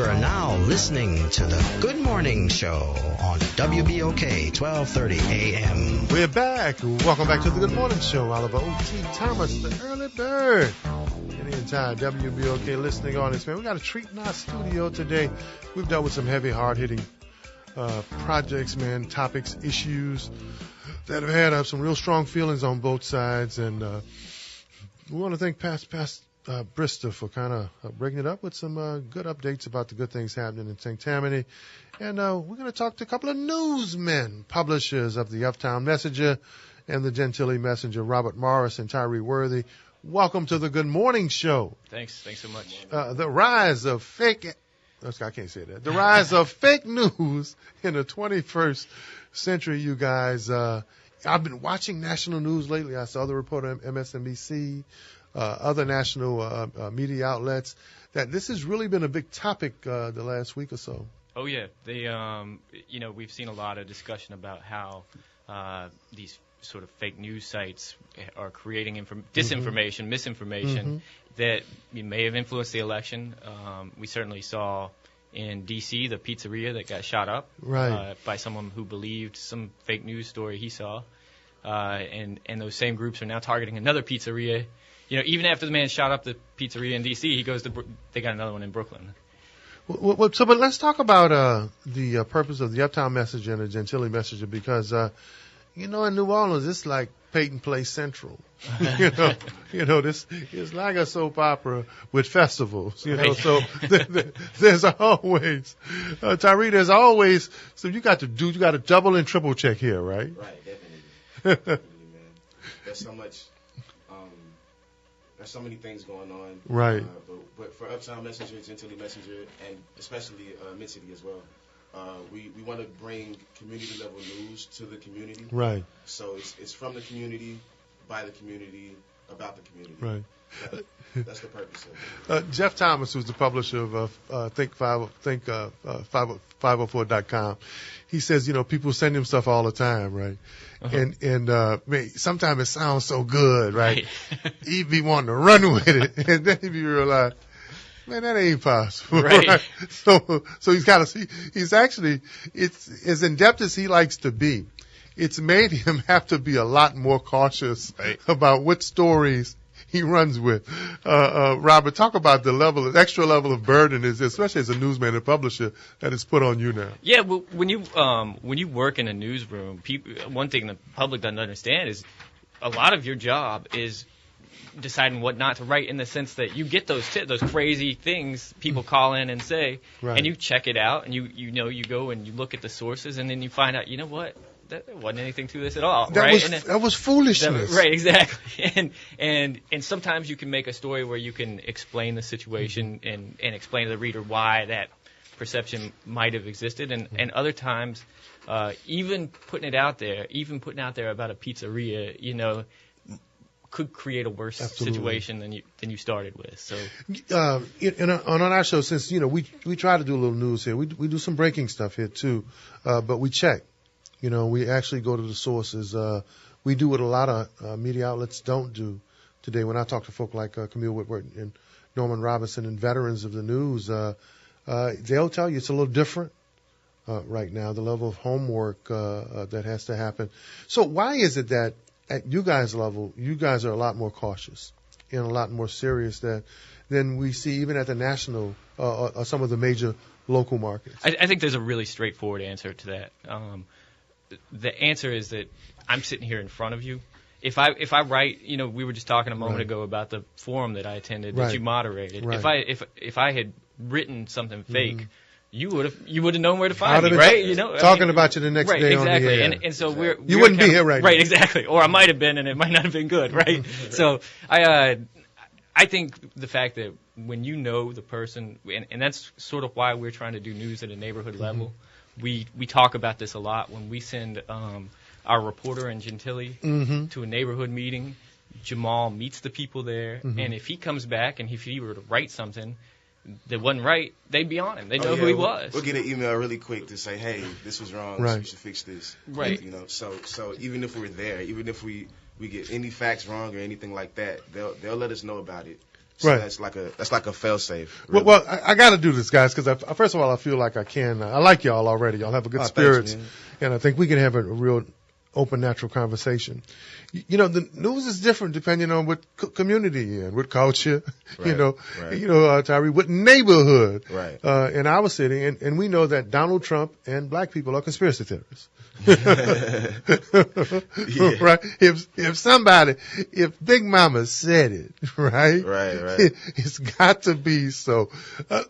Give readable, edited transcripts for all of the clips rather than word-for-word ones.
are now listening to the Good Morning Show on WBOK 1230 AM. We're back. Welcome back to the Good Morning Show. Oliver O.T. Thomas, the early bird. And the entire WBOK listening audience, man. We got a treat in our studio today. We've dealt with some heavy, hard-hitting projects, man, topics, issues that have had some real strong feelings on both sides. And we want to thank Past Brista for kind of breaking it up with some good updates about the good things happening in St. Tammany. And we're going to talk to a couple of newsmen, publishers of the Uptown Messenger and the Gentilly Messenger, Robert Morris and Tyree Worthy. Welcome to the Good Morning Show. Thanks so much. The rise of fake... I can't say that. The rise of fake news in the 21st century, you guys. I've been watching national news lately. I saw the report on MSNBC, other national media outlets, that this has really been a big topic the last week or so. Oh, yeah. We've seen a lot of discussion about how these sort of fake news sites are creating disinformation, misinformation that may have influenced the election. We certainly saw in D.C. the pizzeria that got shot up by someone who believed some fake news story he saw. And those same groups are now targeting another pizzeria. Even after the man shot up the pizzeria in D.C., they got another one in Brooklyn. But let's talk about the purpose of the Uptown Messenger and the Gentilly Messenger, because in New Orleans, it's like Peyton Place Central. This is like a soap opera with festivals. Right. So there's always Tyree. There's always so you got to double and triple check here, right? Right, definitely, man. There's so much. There's so many things going on. Right. But for Uptown Messenger, Gentilly Messenger, and especially Mid-City as well, we want to bring community-level news to the community. Right. So it's from the community, by the community, about the community. Right. That's the purpose of it. Jeff Thomas, who's the publisher of Think504.com, he says, people send him stuff all the time, right? Uh-huh. And sometimes it sounds so good, right? He'd be wanting to run with it, and then he'd be realize, man, that ain't possible. Right. So he's actually, it's as in-depth as he likes to be. It's made him have to be a lot more cautious about what stories he runs with. Robert, talk about the extra level of burden is, especially as a newsman and publisher, that is put on you now. Yeah, well, when you work in a newsroom, one thing the public doesn't understand is a lot of your job is deciding what not to write, in the sense that you get those crazy things people call in and say, and you check it out, and you go and you look at the sources, and then you find out, what? There wasn't anything to this at all, right? That was foolishness. Right, exactly. And sometimes you can make a story where you can explain the situation and explain to the reader why that perception might have existed. And other times, even putting out there about a pizzeria, could create a worse situation than you started with. So, on our show, since we try to do a little news here, we do some breaking stuff here too, but we check. We actually go to the sources. We do what a lot of media outlets don't do today. When I talk to folk like Camille Whitworth and Norman Robinson and veterans of the news, they'll tell you it's a little different right now, the level of homework that has to happen. So why is it that at you guys' level, you guys are a lot more cautious and a lot more serious than we see even at the national or some of the major local markets? I think there's a really straightforward answer to that. The answer is that I'm sitting here in front of you. If I write, we were just talking a moment ago about the forum that I attended that you moderated. Right. If I had written something fake, you would have known where to find me, right? Talking about you the next day on the air. Exactly. And so you wouldn't be here right now. Right, exactly. Or I might have been, and it might not have been good, right? So I think the fact that when you know the person, and that's sort of why we're trying to do news at a neighborhood level. We talk about this a lot when we send our reporter in Gentilly to a neighborhood meeting. Jamal meets the people there, and if he comes back and if he were to write something that wasn't right, they'd be on him. They know who he was. We'll get an email really quick to say, hey, this was wrong, so you should fix this. Right. So even if we're there, even if we get any facts wrong or anything like that, they'll let us know about it. So Right. that's like a fail safe. Well, I got to do this, guys, because first of all, I feel like I can. I like y'all already. Y'all have a good spirits, thanks, and I think we can have a real open, natural conversation. You know, the news is different depending on what community you're in, what culture, Right. Tyree, what neighborhood, Right. in our city, and we know that Donald Trump and black people are conspiracy theorists. Right? If Big Mama said it, right? Right. It's got to be so.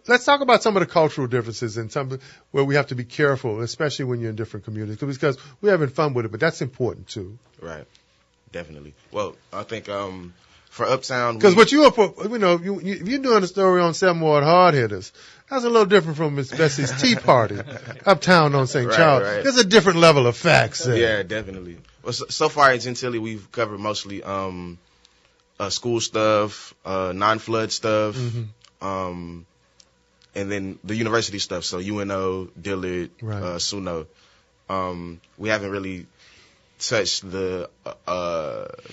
Let's talk about some of the cultural differences and some where we have to be careful, especially when you're in different communities, because we're having fun with it, but that's important too. Right. Definitely. Well, I think for Uptown, Because what you are, if you're doing a story on 7 Ward hard hitters, that's a little different from Miss Bessie's Tea Party uptown on St. Charles. Right. There's a different level of facts there. Yeah, definitely. Well, so far in Gentilly, we've covered mostly school stuff, non-flood stuff, and then the university stuff. So UNO, Dillard, Right. SUNO. We haven't really touched the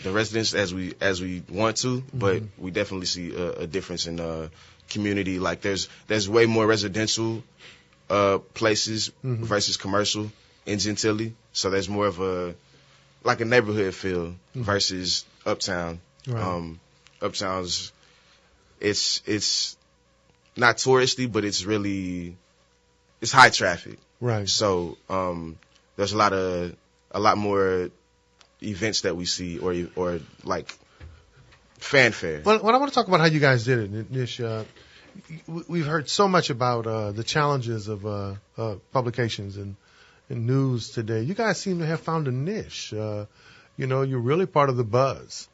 residents as we want to, but we definitely see a difference in community. Like there's way more residential places versus commercial in Gentilly, so there's more of a neighborhood feel versus Uptown. Right. Uptown's it's not touristy, but it's high traffic. Right. So there's a lot more events that we see or like fanfare. Well, I want to talk about how you guys did it, Nish. We've heard so much about the challenges of publications and news today. You guys seem to have found a niche. You're really part of the buzz.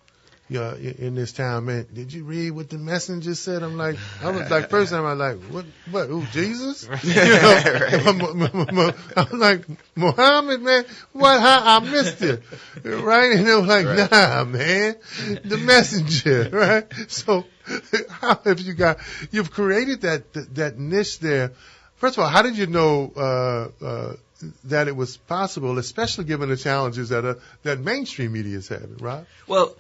In this town, man. Did you read what the messenger said? I was like, first time I was like, what, who, Jesus? I'm like, Muhammad, man, how I missed it, right? And they were like, nah, man, the messenger, right? So, how have you've created that niche there. First of all, how did you know, that it was possible, especially given the challenges that mainstream media is having, right? Well,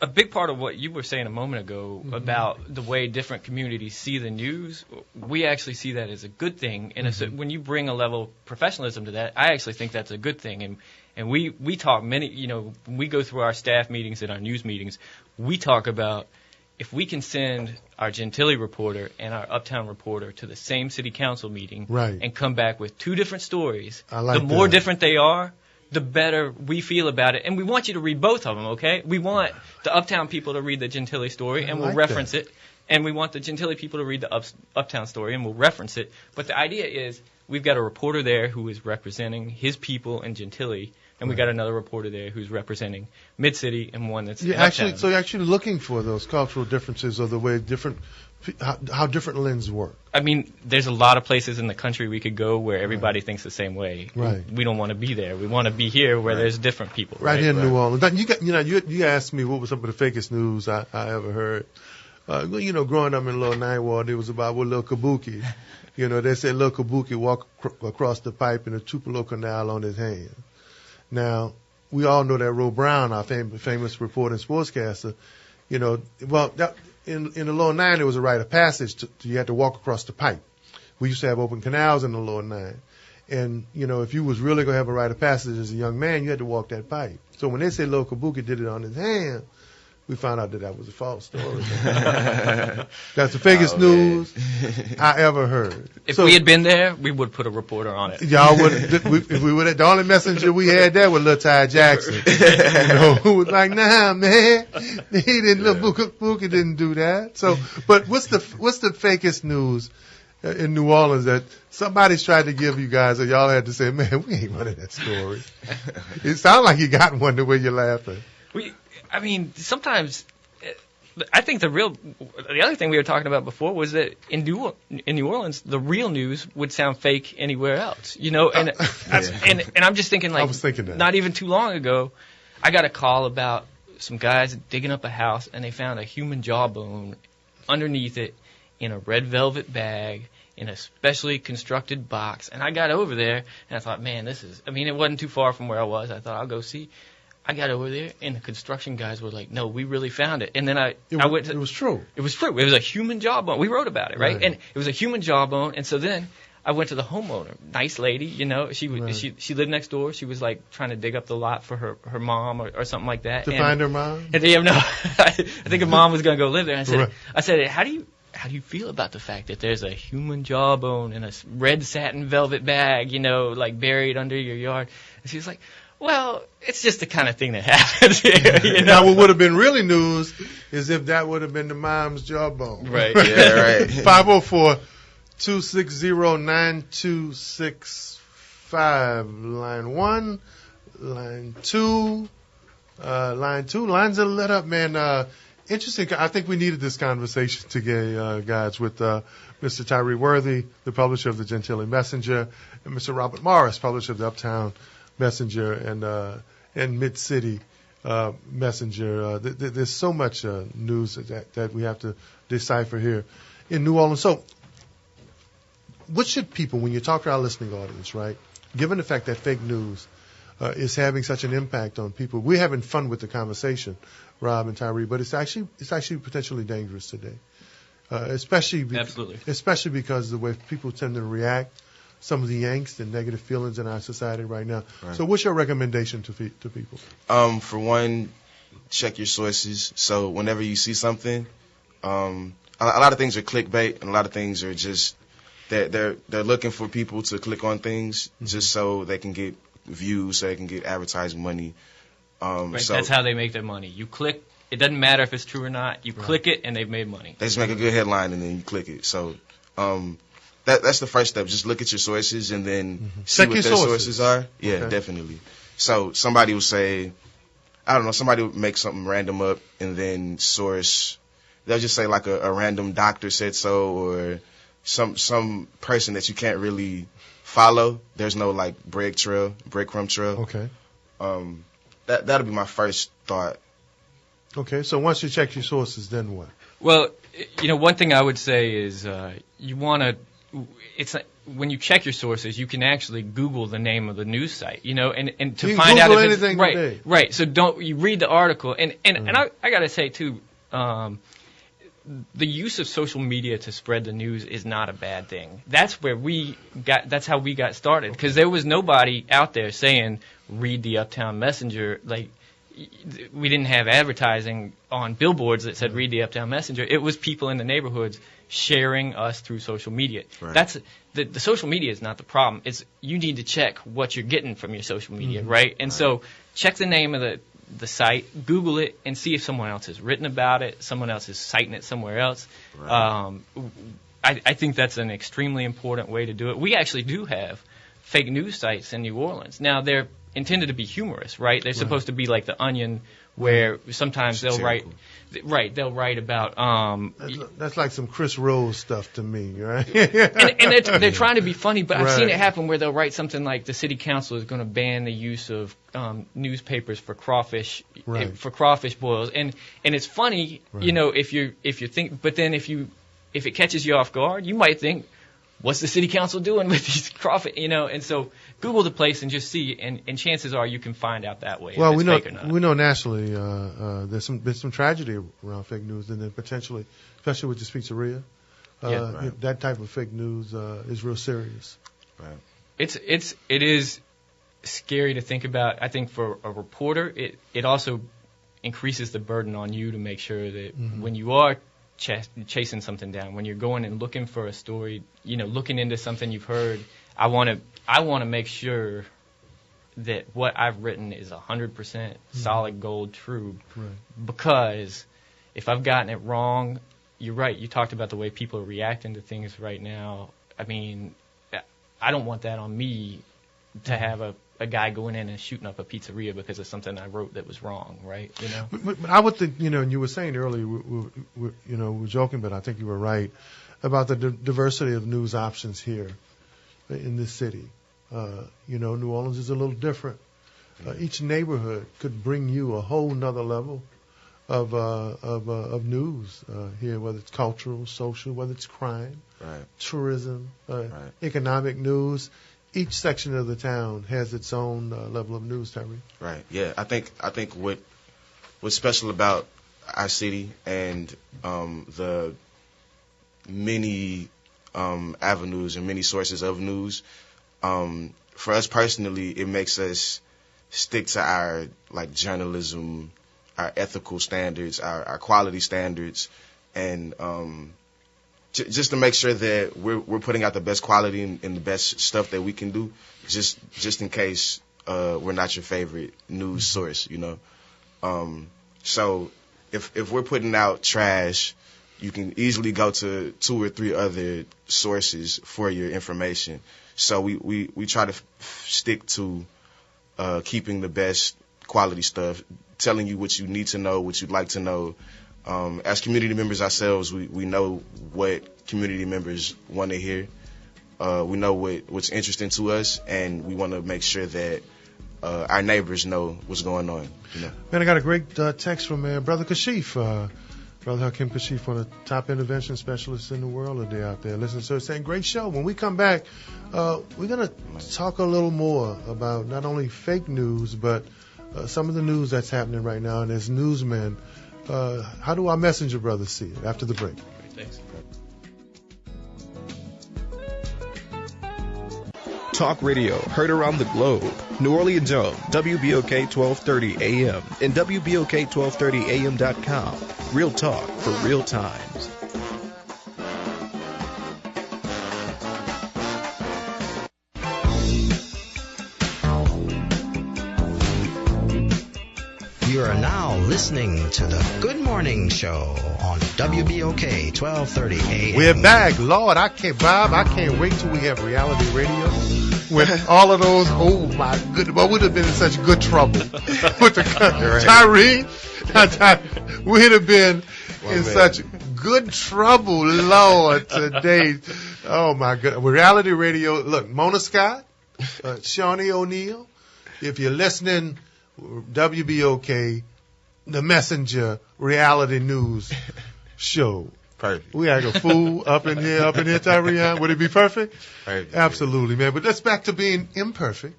a big part of what you were saying a moment ago about the way different communities see the news, we actually see that as a good thing. And when you bring a level of professionalism to that, I actually think that's a good thing. And we talk when we go through our staff meetings and our news meetings, we talk about if we can send our Gentilly reporter and our Uptown reporter to the same city council meeting and come back with 2 different stories, the more different they are, the better we feel about it. And we want you to read both of them, okay? We want the Uptown people to read the Gentilly story, and we'll reference it. And we want the Gentilly people to read the Uptown story, and we'll reference it. But the idea is we've got a reporter there who is representing his people in Gentilly, and we got another reporter there who's representing Mid-City and one that's Uptown. So you're actually looking for those cultural differences or the way how different lenses work. I mean, there's a lot of places in the country we could go where everybody thinks the same way. Right. We don't want to be there. We want to be here where there's different people. Right here in New Orleans. You asked me what was some of the fakest news I ever heard. Growing up in Little Nine Ward, it was about Lil Kabuki. They said Lil Kabuki walked across the pipe in a Tupelo canal on his hand. Now, we all know that Ro Brown, our famous reporter and sportscaster, in the Lower Nine, there was a rite of passage. You had to walk across the pipe. We used to have open canals in the Lower Nine. And, if you was really going to have a rite of passage as a young man, you had to walk that pipe. So when they say Lil Kabuki did it on his hand, we found out that was a false story. That's the fakest news I ever heard. If we had been there, we would put a reporter on it. Y'all would. If we would, the only messenger we had there was Lil Ty Jackson. Who was like, nah, man, he didn't. Lil Booker didn't do that. So, but what's the fakest news in New Orleans that somebody's tried to give you guys, and y'all had to say, man, we ain't running that story. It sounds like you got one the way you're laughing. Sometimes I think the other thing we were talking about before was that in New Orleans, the real news would sound fake anywhere else, and I'm just thinking, like, I was thinking that. Not even too long ago, I got a call about some guys digging up a house, and they found a human jawbone underneath it in a red velvet bag in a specially constructed box. And I got over there, and I thought, man, it wasn't too far from where I was. I thought, I'll go see. I got over there, and the construction guys were like, no, we really found it. And then I went to... It was true. It was true. It was a human jawbone. We wrote about it, right? Right. And it was a human jawbone. And so then I went to the homeowner. Nice lady, you know. She lived next door. She was like trying to dig up the lot for her mom or something like that. To find her mom? And I think her mom was going to go live there. And I said, Right. how do you feel about the fact that there's a human jawbone in a red satin velvet bag, you know, like buried under your yard? And she was like, well, it's just the kind of thing that happens here, you know. Now, what would have been really news is if that would have been the mom's jawbone. Right. Yeah, right. 504-260-9265. Line 1, line 2, lines are lit up, man. Interesting. I think we needed this conversation today, guys, with Mr. Tyree Worthy, the publisher of the Gentilly Messenger, and Mr. Robert Morris, publisher of the Uptown Messenger and Mid-City Messenger. There's so much news that we have to decipher here in New Orleans. So what should people, when you talk to our listening audience, right, given the fact that fake news is having such an impact on people, we're having fun with the conversation, Rob and Tyree, but it's actually potentially dangerous today, especially because of the way people tend to react, some of the angst and negative feelings in our society right now. Right. So what's your recommendation to people? For one, check your sources. So whenever you see something, a lot of things are clickbait, and a lot of things are just they're looking for people to click on things just so they can get views, so they can get advertising money. Right, so that's how they make their money. You click. It doesn't matter if it's true or not. You click it, and they've made money. They just make a good headline, and then you click it. So that's the first step. Just look at your sources, and then see what their sources are. Yeah, okay. Definitely. So somebody will say, I don't know, somebody will make something random up, and then source. They'll just say like a random doctor said so, or some person that you can't really follow. There's no like breadcrumb trail. Okay. That'll be my first thought. Okay, so once you check your sources, then what? Well, you know, one thing I would say is you want to. It's when you check your sources, you can actually Google the name of the news site, you know, and to you find Google out if anything it's today. right. So don't you read the article, and I got to say too. The use of social media to spread the news is not a bad thing. That's how we got started, because there was nobody out there saying read the Uptown Messenger. Like, we didn't have advertising on billboards that said read the Uptown Messenger. It was people in the neighborhoods sharing us through social media. Right. That's the social media is not the problem. It's you need to check what you're getting from your social media, right? And so check the name of the site, Google it, and see if someone else has written about it, someone else is citing it somewhere else. Right. I think that's an extremely important way to do it. We actually do have fake news sites in New Orleans. Now, they're intended to be humorous, right? They're supposed to be like The Onion, where sometimes they'll write about that's like some Chris Rose stuff to me, right? and they're trying to be funny, but I've seen it happen where they'll write something like the city council is going to ban the use of newspapers for crawfish boils, and it's funny, you know, if you think, but then if it catches you off guard, you might think, what's the city council doing with these crawfish, you know? And so Google the place and just see, and chances are you can find out that way. Well, if it's fake or not. We know nationally there's some tragedy around fake news, and then potentially, especially with this pizzeria, that type of fake news is real serious. Right. It is scary to think about. I think for a reporter, it also increases the burden on you to make sure that when you are chasing something down, when you're going and looking for a story, you know, looking into something you've heard, I want to make sure that what I've written is 100% solid gold true. Right. Because if I've gotten it wrong, you're right. You talked about the way people are reacting to things right now. I mean, I don't want that on me to have a guy going in and shooting up a pizzeria because of something I wrote that was wrong, right? You know. But I would think, you know, and you were saying earlier, we were joking, but I think you were right about the diversity of news options here in this city. You know, New Orleans is a little different. Each neighborhood could bring you a whole nother level of news here, whether it's cultural, social, whether it's crime, tourism, economic news. each section of the town has its own level of news, Tyree. Right. Yeah. I think what's special about our city and the many avenues and many sources of news, for us personally, it makes us stick to our journalism, our ethical standards, our quality standards, and just to make sure that we're putting out the best quality and the best stuff that we can do, just in case we're not your favorite news source, So if we're putting out trash, you can easily go to 2 or 3 other sources for your information. So we try to stick to keeping the best quality stuff, telling you what you need to know, what you'd like to know. As community members ourselves, we know what community members want to hear. We know what's interesting to us, and we want to make sure that our neighbors know what's going on. Man, I got a great text from Brother Kashif. Brother Hakim Kashif, one of the top intervention specialists in the world today out there. Listen, so it's saying, great show. When we come back, we're going to talk a little more about not only fake news, but some of the news that's happening right now. And as newsmen, how do our messenger brothers see it? After the break. Thanks. Talk radio heard around the globe. New Orleans owned WBOK 1230 AM and WBOK1230AM.com. Real talk for real times. You are now listening to the Good Morning Show on WBOK 1230 AM. We're back. Lord, I can't wait till we have reality radio. With all of those, oh my goodness, well, we'd have been in such good trouble. With the Tyree, we'd have been in such good trouble, Lord, today. Oh my goodness. With reality radio, look, Mona Scott, Shawnee O'Neal, if you're listening, WBOK, the Messenger reality news show. Perfect. We got a fool up in here, Tyree. Would it be perfect? Perfect. Absolutely, man. But let's back to being imperfect,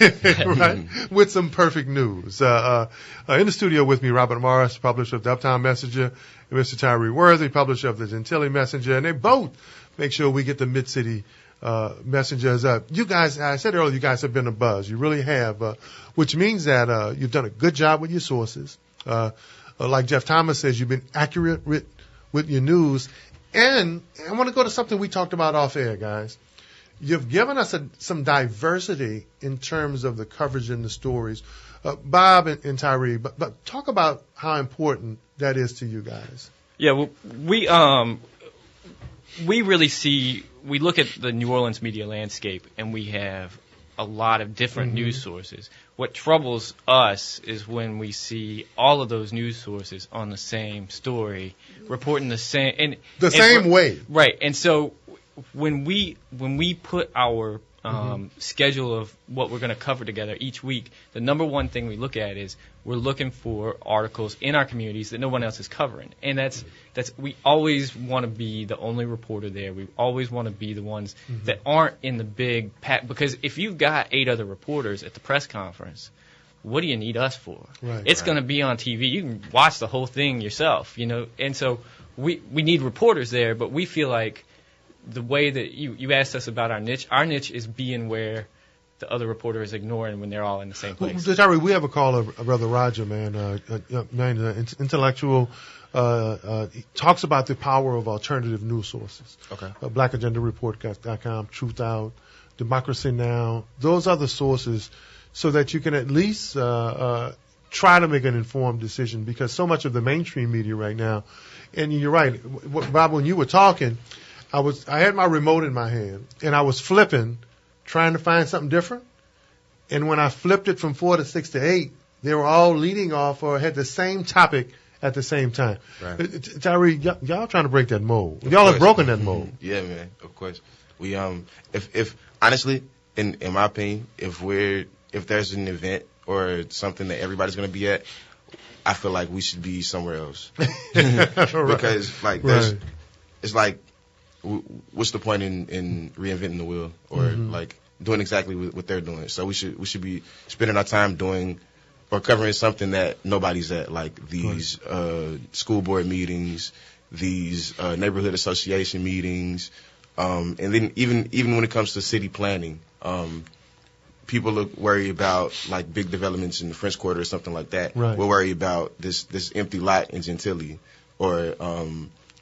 right? With some perfect news. In the studio with me, Robert Morris, publisher of the Uptown Messenger, and Mr. Tyree Worthy, publisher of the Gentilly Messenger, and they both make sure we get the Mid-City Messengers up. You guys, I said earlier, you guys have been a buzz. You really have, which means that you've done a good job with your sources. Like Jeff Thomas says, you've been accurate with your news. And I want to go to something we talked about off air, guys. You've given us some diversity in terms of the coverage and the stories. Bob and Tyree, but talk about how important that is to you guys. Yeah, well, we really we look at the New Orleans media landscape, and we have a lot of different news sources. What troubles us is when we see all of those news sources on the same story, reporting the same same way. Right. And so when we put our schedule of what we're going to cover together each week, the number one thing we look at is we're looking for articles in our communities that no one else is covering. And that's we always want to be the only reporter there. We always want to be the ones that aren't in the big pack, because if you've got 8 other reporters at the press conference, what do you need us for? Right, it's going to be on TV. You can watch the whole thing yourself, And so we need reporters there, but we feel like the way that you asked us about our niche is being where the other reporter is ignoring when they're all in the same place. Tyree, we have a caller, Brother Roger, man, intellectual. He talks about the power of alternative news sources. Okay. BlackAgendaReport.com, Truth Out, Democracy Now, those other sources, so that you can at least try to make an informed decision, because so much of the mainstream media right now, and you're right, Bob, when you were talking, I had my remote in my hand, and I was flipping, trying to find something different. And when I flipped it from 4 to 6 to 8, they were all leading off or had the same topic at the same time. Right. Tyree, y'all trying to break that mold. Y'all have broken that mold. Yeah, man. Of course. We if honestly, in my opinion, if there's an event or something that everybody's going to be at, I feel like we should be somewhere else. Because it's like, what's the point in reinventing the wheel, or like doing exactly what they're doing. So we should be spending our time doing or covering something that nobody's at, like these school board meetings, these neighborhood association meetings, and then even when it comes to city planning, people look worried about like big developments in the French Quarter or something like that. Right. We're worried about this empty lot in Gentilly, or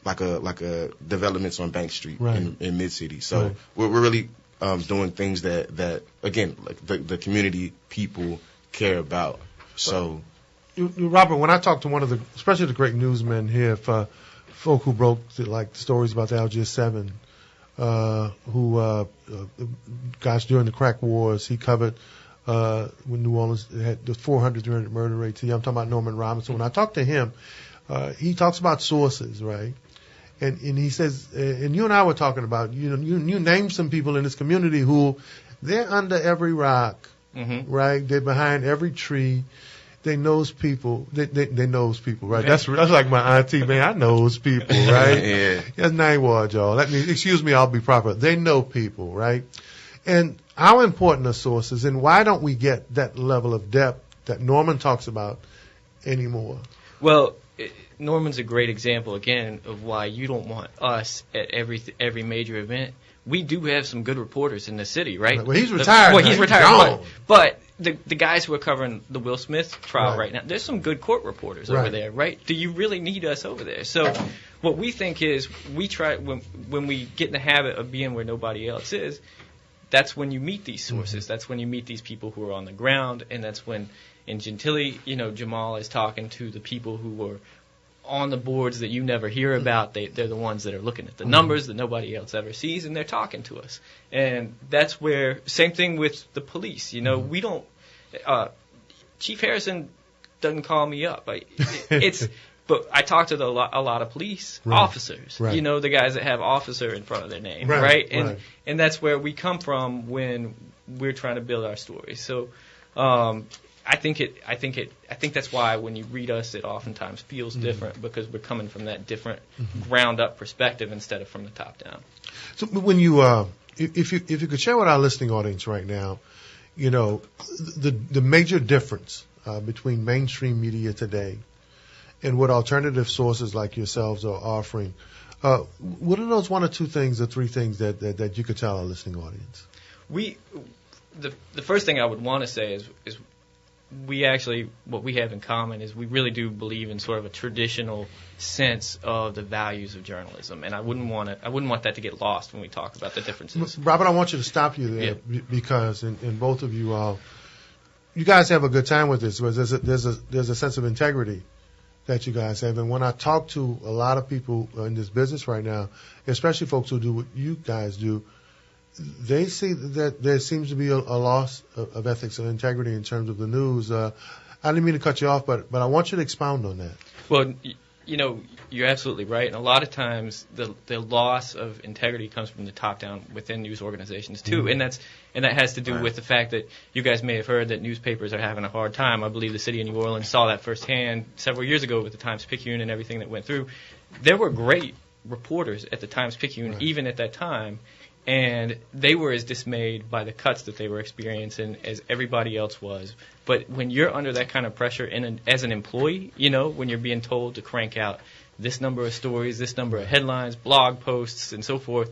like a developments on Bank Street in Mid City. So we're really doing things that again, like the community people care about. So, Robert, when I talked to one of the, especially the great newsmen here, folk who broke like stories about the Algiers 7, who gosh, during the crack wars, he covered when New Orleans had the 400, 300 murder rates. I'm talking about Norman Robinson. When I talked to him, he talks about sources, right? And he says, and you and I were talking about, you named some people in this community who they're under every rock, right? They're behind every tree. They knows people. They knows people, right? That's like my auntie, man. I knows people, right? Yeah. That's nine word, y'all. Excuse me, I'll be proper. They know people, right? And how important are sources, and why don't we get that level of depth that Norman talks about anymore? Well, Norman's a great example, again, of why you don't want us at every major event. We do have some good reporters in the city, right? Well, he's retired. He's retired. But the guys who are covering the Will Smith trial right now, there's some good court reporters over there, right? Do you really need us over there? So what we think is we try, when we get in the habit of being where nobody else is, that's when you meet these sources. That's when you meet these people who are on the ground, and that's when in Gentilly, Jamal is talking to the people who are on the boards that you never hear about. They're the ones that are looking at the numbers that nobody else ever sees, and they're talking to us. And that's where, same thing with the police. We don't, Chief Harrison doesn't call me up. But I talk to a lot of police officers, the guys that have officer in front of their name, right? And that's where we come from when we're trying to build our story. So, I think that's why when you read us, it oftentimes feels different, because we're coming from that different ground up perspective instead of from the top down. So when you, if you could share with our listening audience right now, the major difference between mainstream media today and what alternative sources like yourselves are offering, what are those one or two things or three things that you could tell our listening audience? The first thing I would want to say is we actually, what we have in common is we really do believe in sort of a traditional sense of the values of journalism, and I wouldn't want that to get lost when we talk about the differences. Robert, I want you to stop you there because in both of you all, you guys have a good time with this. There's a sense of integrity that you guys have, and when I talk to a lot of people in this business right now, especially folks who do what you guys do, they see that there seems to be a loss of ethics and integrity in terms of the news. I didn't mean to cut you off, but I want you to expound on that. Well, you're absolutely right. And a lot of times the loss of integrity comes from the top down within news organizations too. And that has to do with the fact that you guys may have heard that newspapers are having a hard time. I believe the city of New Orleans saw that firsthand several years ago with the Times-Picayune and everything that went through. There were great reporters at the Times-Picayune even at that time. And they were as dismayed by the cuts that they were experiencing as everybody else was. But when you're under that kind of pressure as an employee, when you're being told to crank out this number of stories, this number of headlines, blog posts, and so forth,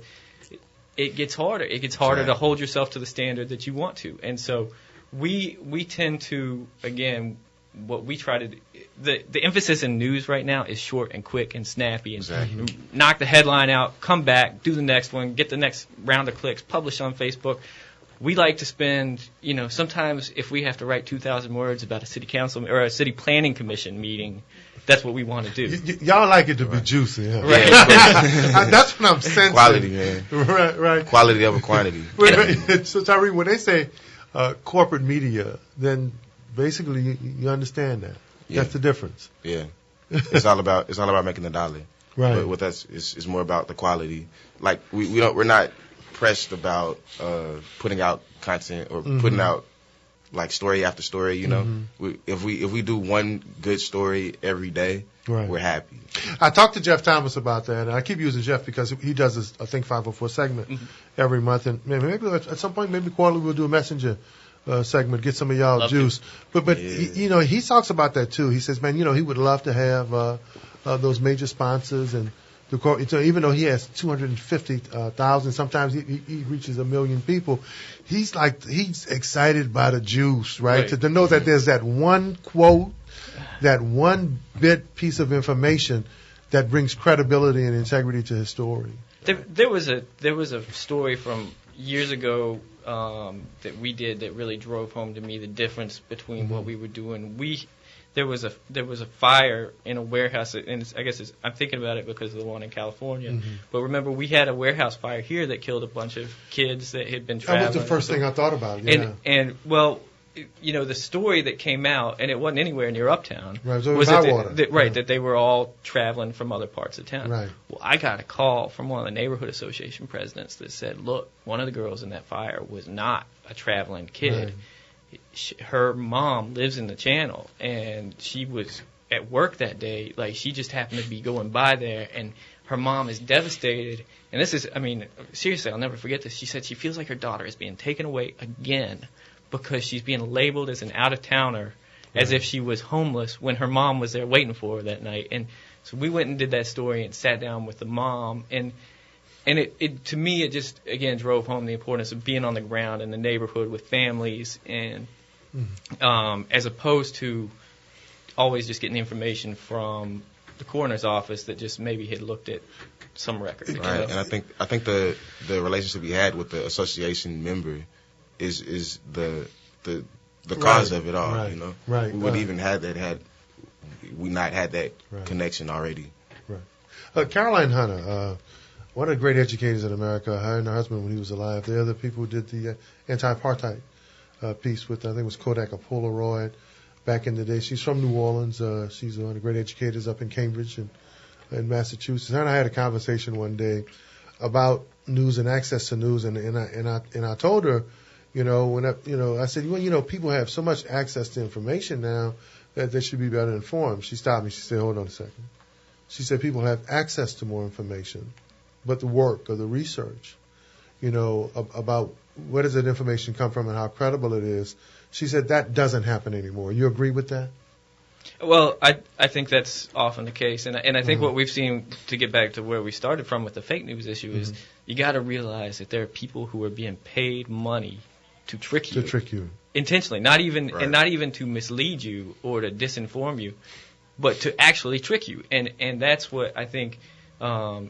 it gets harder. It gets harder to hold yourself to the standard that you want to. And so we tend to, again, what we try to do, the emphasis in news right now is short and quick and snappy and knock the headline out, come back, do the next one, get the next round of clicks, publish on Facebook. We like to spend, sometimes if we have to write 2,000 words about a city council or a city planning commission meeting, that's what we want to do. Y'all like it to be juicy, huh? Right. That's what I'm sensing. Quality, man. Right. Quality over quantity. So, Tyree, when they say corporate media, then basically you understand that. Yeah. That's the difference. Yeah. It's all about making a dollar. Right. But with us, it's more about the quality. Like we're not pressed about putting out content or putting out like story after story. If we do one good story every day, we're happy. I talked to Jeff Thomas about that, and I keep using Jeff because he does this, I think, 504 segment every month, and maybe at some point, maybe quarterly, we'll do a messenger segment, get some of y'all juice. But he talks about that too. He says, man, he would love to have those major sponsors and even though he has 250,000, sometimes he reaches 1 million people. He's excited by the juice, right? To know that there's that one quote, that one bit piece of information that brings credibility and integrity to his story. There was a story from years ago that we did that really drove home to me the difference between what we were doing. There was a fire in a warehouse, and I guess I'm thinking about it because of the one in California. But remember, we had a warehouse fire here that killed a bunch of kids that had been traveling. That was the first thing I thought about. Yeah. And the story that came out, and it wasn't anywhere near Uptown, was that they were all traveling from other parts of town. Right. Well, I got a call from one of the neighborhood association presidents that said, look, one of the girls in that fire was not a traveling kid. Right. Her mom lives in the Channel, and she was at work that day. Like, she just happened to be going by there, and her mom is devastated. And this is, seriously, I'll never forget this. She said she feels like her daughter is being taken away again because she's being labeled as an out-of-towner, as if she was homeless when her mom was there waiting for her that night. And so we went and did that story and sat down with the mom, and it to me, it just, again, drove home the importance of being on the ground in the neighborhood with families, and as opposed to always just getting the information from the coroner's office that just maybe had looked at some record. Right, and I think the relationship we had with the association member is the cause of it all. Right. Right. We wouldn't even have that had we not had that connection already. Right. Caroline Hunter, one of the great educators in America, her and her husband when he was alive. They're the people who did the anti-apartheid piece with, I think it was Kodak or Polaroid back in the day. She's from New Orleans. She's one of the great educators up in Cambridge and in Massachusetts. Her and I had a conversation one day about news and access to news, and I told her, I said, people have so much access to information now that they should be better informed. She stopped me. She said, hold on a second. She said people have access to more information, but the work or the research, about where does that information come from and how credible it is, she said that doesn't happen anymore. You agree with that? Well, I think that's often the case, and I think what we've seen, to get back to where we started from with the fake news issue, is you got to realize that there are people who are being paid money to trick you. Intentionally, not even to mislead you or to disinform you, but to actually trick you, and that's what I think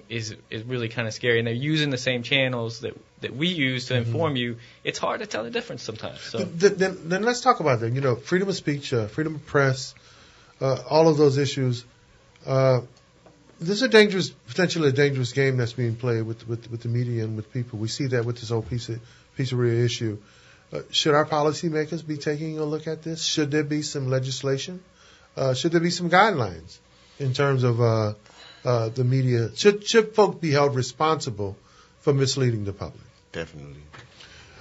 is really kind of scary. And they're using the same channels that we use to inform you. It's hard to tell the difference sometimes. So then let's talk about that. Freedom of speech, freedom of press, all of those issues. This is potentially a dangerous game that's being played with the media and with people. We see that with this whole pizzeria issue. Should our policymakers be taking a look at this? Should there be some legislation? Should there be some guidelines in terms of the media? Should folk be held responsible for misleading the public? Definitely.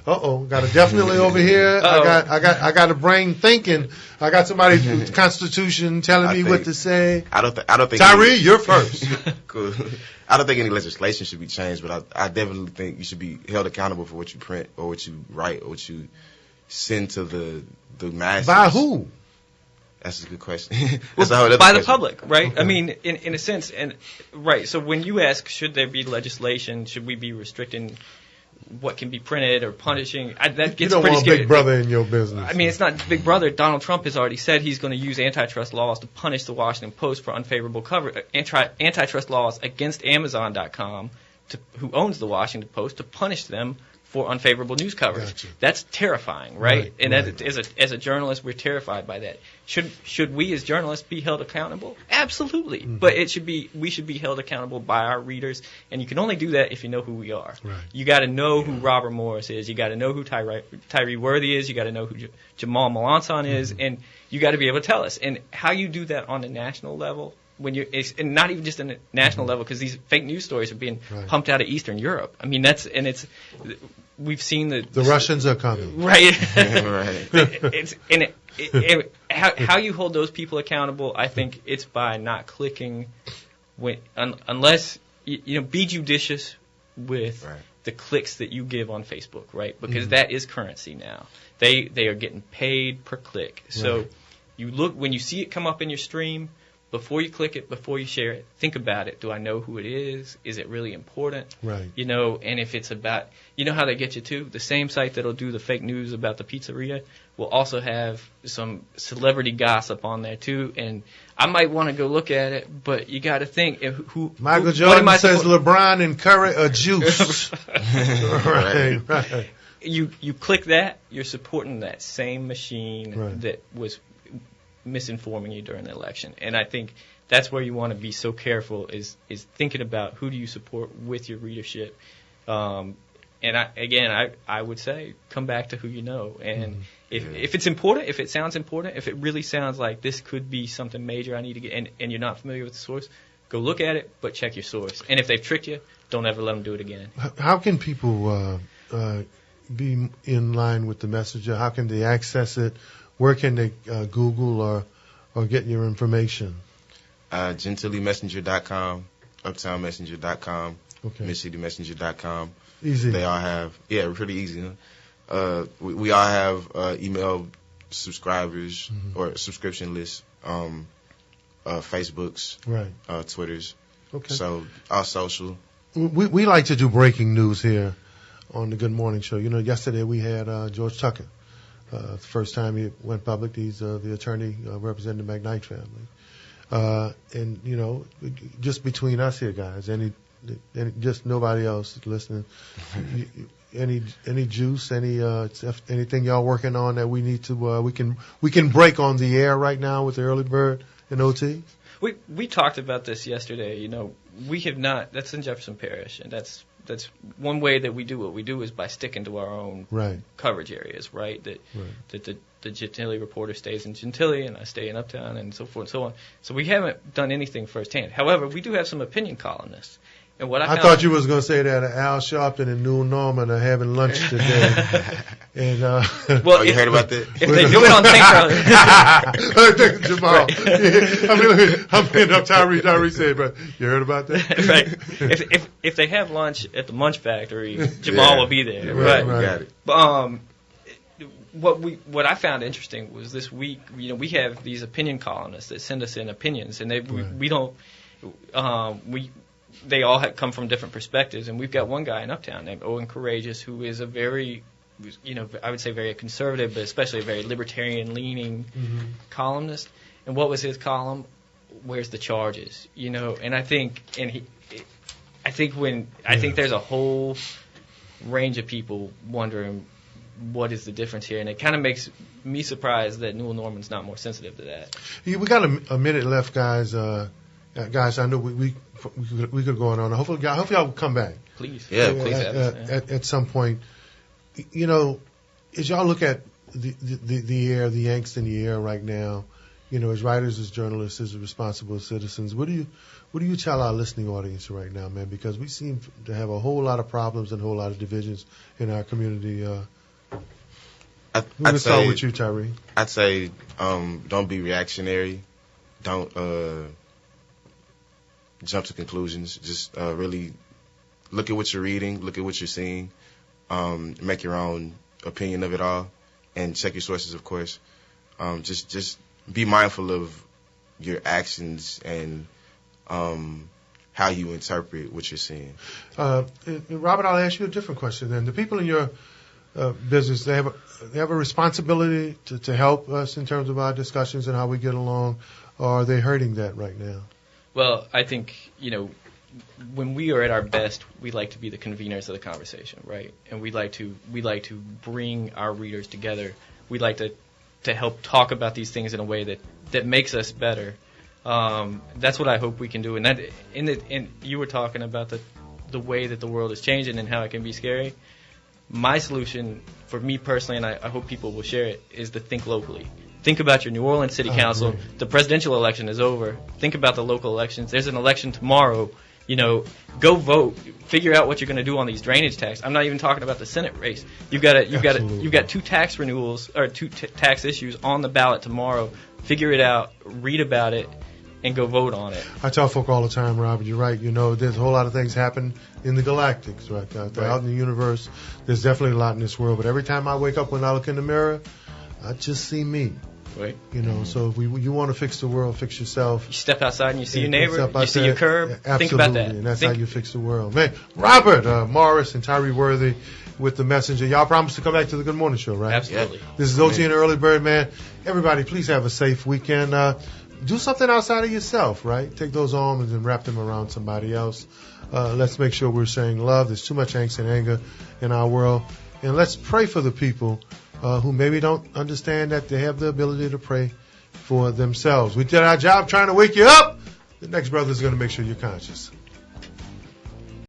Got a definitely over here. I got a brain thinking. I got somebody with the Constitution telling me what to say. I don't think. Tyree, you're first. Cool. I don't think any legislation should be changed, but I definitely think you should be held accountable for what you print or what you write or what you send to the masses. By who? That's a good question. That's a whole other by question. The public, right? Okay. I mean, in a sense, and right. So when you ask, should there be legislation? Should we be restricting what can be printed or punishing? That gets pretty scary. You don't want Big Brother in your business. I mean, it's not Big Brother. Donald Trump has already said he's going to use antitrust laws to punish the Washington Post for unfavorable coverage. Antitrust laws against Amazon.com, who owns the Washington Post, to punish them for unfavorable news coverage. Gotcha. That's terrifying, right? As a journalist, we're terrified by that. Should we as journalists be held accountable? Absolutely. But we should be held accountable by our readers, and you can only do that if you know who we are. Right. You got to know who Robert Morris is. You got to know who Tyree Worthy is. You got to know who Jamal Melanson is, and you got to be able to tell us. And how you do that on the national level, and not even just on the national level, because these fake news stories are being pumped out of Eastern Europe. I mean, we've seen the Russians are coming. Right. Right. how you hold those people accountable, I think it's by not clicking unless be judicious with the clicks that you give on Facebook, right? Because that is currency now. They are getting paid per click. So you look when you see it come up in your stream. Before you click it, before you share it, think about it. Do I know who it is? Is it really important? Right. And if it's about, how they get you too? The same site that'll do the fake news about the pizzeria will also have some celebrity gossip on there too. And I might want to go look at it, but you got to think Michael Jordan says LeBron and Curry are juice. right. You click that, you're supporting that same machine that was misinforming you during the election. And I think that's where you want to be so careful is thinking about who do you support with your readership. And I would say come back to who you know. And if it's important, if it sounds important, if it really sounds like this could be something major I need to get, and you're not familiar with the source, go look at it, but check your source. And if they've tricked you, don't ever let them do it again. How can people be in line with the Messenger? How can they access it? Where can they Google or get your information? GentiliMessenger.com, UptownMessenger.com, okay. MidCityMessenger.com. Easy. They all have, pretty easy. Huh? We all have email subscribers or subscription lists, Facebooks, Twitters. Okay. So all social. We like to do breaking news here on the Good Morning Show. Yesterday we had George Tucker. The first time he went public, he's the attorney representing the McKnight family. And, just between us here, guys, just nobody else listening, any juice, anything y'all working on that we need to, we can break on the air right now with the early bird and OT? We talked about this yesterday. We have not, that's in Jefferson Parish, and that's one way that we do what we do is by sticking to our own coverage areas, right? That the Gentilly reporter stays in Gentilly and I stay in Uptown and so forth and so on. So we haven't done anything firsthand. However, we do have some opinion columnists. And what I thought you was going to say that Al Sharpton and New Norman are having lunch today. And well, you heard about that? If they do it on Tank Jamal, I'm being up. Tyree said, but you heard about that? Right. If they have lunch at the Munch Factory, Jamal will be there. Right. Got it. What I found interesting was this week. We have these opinion columnists that send us in opinions, and they all come from different perspectives, and we've got one guy in Uptown named Owen Courageous who is a very, I would say very conservative, but especially a very libertarian-leaning columnist. And what was his column? Where's the charges? And I think there's a whole range of people wondering what is the difference here, and it kind of makes me surprised that Newell Norman's not more sensitive to that. We got a minute left, guys. Guys, I know we could go on. Hopefully y'all will come back. Please. Yeah, please have us. At some point. As y'all look at the air, the angst in the air right now, as writers, as journalists, as responsible citizens, what do you tell our listening audience right now, man? Because we seem to have a whole lot of problems and a whole lot of divisions in our community. I'd start with you, Tyree. I'd say don't be reactionary. Don't jump to conclusions. Just really look at what you're reading, look at what you're seeing, make your own opinion of it all, and check your sources, of course. Just be mindful of your actions and how you interpret what you're seeing. Robert, I'll ask you a different question then. The people in your business, they have a responsibility to help us in terms of our discussions and how we get along, or are they hurting that right now? Well, I think, when we are at our best, we like to be the conveners of the conversation, right? And we like to bring our readers together. We like to help talk about these things in a way that makes us better. That's what I hope we can do. And you were talking about the way that the world is changing and how it can be scary. My solution, for me personally, and I hope people will share it, is to think locally. Think about your New Orleans City Council. The presidential election is over. Think about the local elections. There's an election tomorrow go vote. Figure out what you're going to do on these drainage tax. I'm not even talking about the Senate race. You've got two tax renewals or two tax issues on the ballot tomorrow. Figure it out, read about it, and go vote on it. I tell folk all the time, Robert, you're right. There's a whole lot of things happen in the galactics, right? Out in the universe. There's definitely a lot in this world. But every time I wake up, when I look in the mirror, I just see me. Right. So if you want to fix the world, fix yourself. You step outside and you see your neighbor, you see your curb. Absolutely, think about that. And that's how you fix the world. Man, Robert Morris and Tyree Worthy with the Messenger. Y'all promised to come back to the Good Morning Show, right? Absolutely. This is OT and the Early Bird, man. Everybody, please have a safe weekend. Do something outside of yourself, right? Take those almonds and wrap them around somebody else. Let's make sure we're saying love. There's too much angst and anger in our world. And let's pray for the people who maybe don't understand that they have the ability to pray for themselves. We did our job trying to wake you up. The next brother is going to make sure you're conscious.